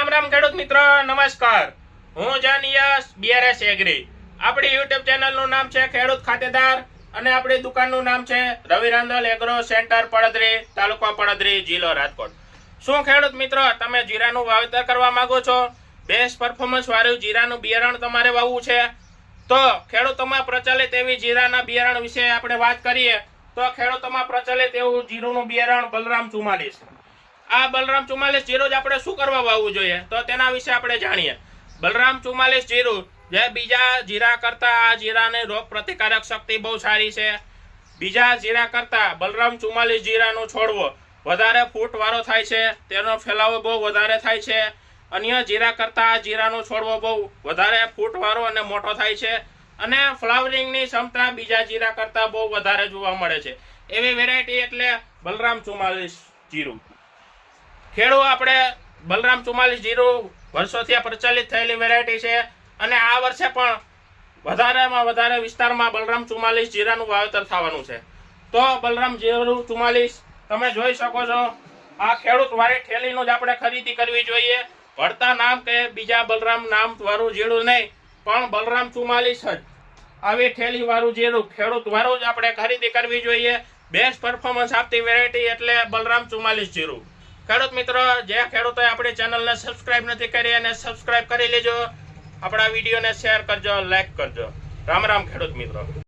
રામ રામ ખેડૂત મિત્રો, નમસ્કાર। હું જાનિયસ બીઆરએસ એગ્રી। આપણી યુટ્યુબ ચેનલનું નામ છે ખેડૂત ખાતેદાર અને આપણી દુકાનનું નામ છે રવિ રાંદલ એગ્રો સેન્ટર, પડદરી, તાલુકો પડદરી, જિલ્લો રાજકોટ। શું ખેડૂત મિત્રો, તમે જીરાનું વાવેતર કરવા માંગો છો? બેસ્ટ પરફોર્મન્સ વાળું જીરાનું બિયારણ તમારે વાવવું છે? તો ખેડૂતોમાં પ્રચલિત એવી જીરાના બિયારણ વિશે આપણે વાત કરીએ તો ખેડૂતોમાં પ્રચલિત એવું જીરુનું બિયારણ બલરામ 44। આ બલરામ 44 જીરું જ આપણે શું કરવા વાવવું જોઈએ તો તેના વિશે આપણે જાણીએ। બલરામ 44 જીરું જે બીજા જીરા કરતા આ જીરાની રોગ પ્રતિકારક શક્તિ બહુ સારી છે। બીજા જીરા કરતા બલરામ 44 જીરાનો છોડવો વધારે ફૂટ વાળો થાય છે, તેનો ફેલાવો બહુ વધારે થાય છે। અન્ય જીરા કરતા આ જીરાનો છોડવો બહુ વધારે ફૂટ વાળો અને મોટો થાય છે અને ફ્લાવરિંગની ક્ષમતા બીજા જીરા કરતા બહુ વધારે જોવા મળે છે। એવી વેરાયટી એટલે બલરામ 44 જીરું। ખેડૂત આપણે બલરામ 44 જીરું વર્ષોથી પ્રચલિત થયેલી વેરાયટી છે અને આ વર્ષે પણ વધારેમાં વધારે વિસ્તારમાં બલરામ 44 જીરાનું વાવેતર થવાનું છે। તો બલરામ જીરું 44 તમે જોઈ શકો છો। આ ખેડૂત વાળી ઠેલીનું જ આપણે ખરીદી કરવી જોઈએ। ભળતા નામ કે બીજા બલરામ નામ વાળું જીરું નહીં, પણ બલરામ 44 જ આવી ઠેલી વાળું જીરું ખેડૂત વાળું જ આપણે ખરીદી કરવી જોઈએ। બેસ્ટ પરફોર્મન્સ આપતી વેરાયટી એટલે બલરામ 44 જીરું। ખેડૂત મિત્રો, જે ખેડૂતોએ આપણી ચેનલને સબસ્ક્રાઇબ નથી કરી અને સબસ્ક્રાઇબ કરી લેજો। આપણા વિડીયોને શેર કરજો, લાઈક કરજો। રામ રામ ખેડૂત મિત્રો।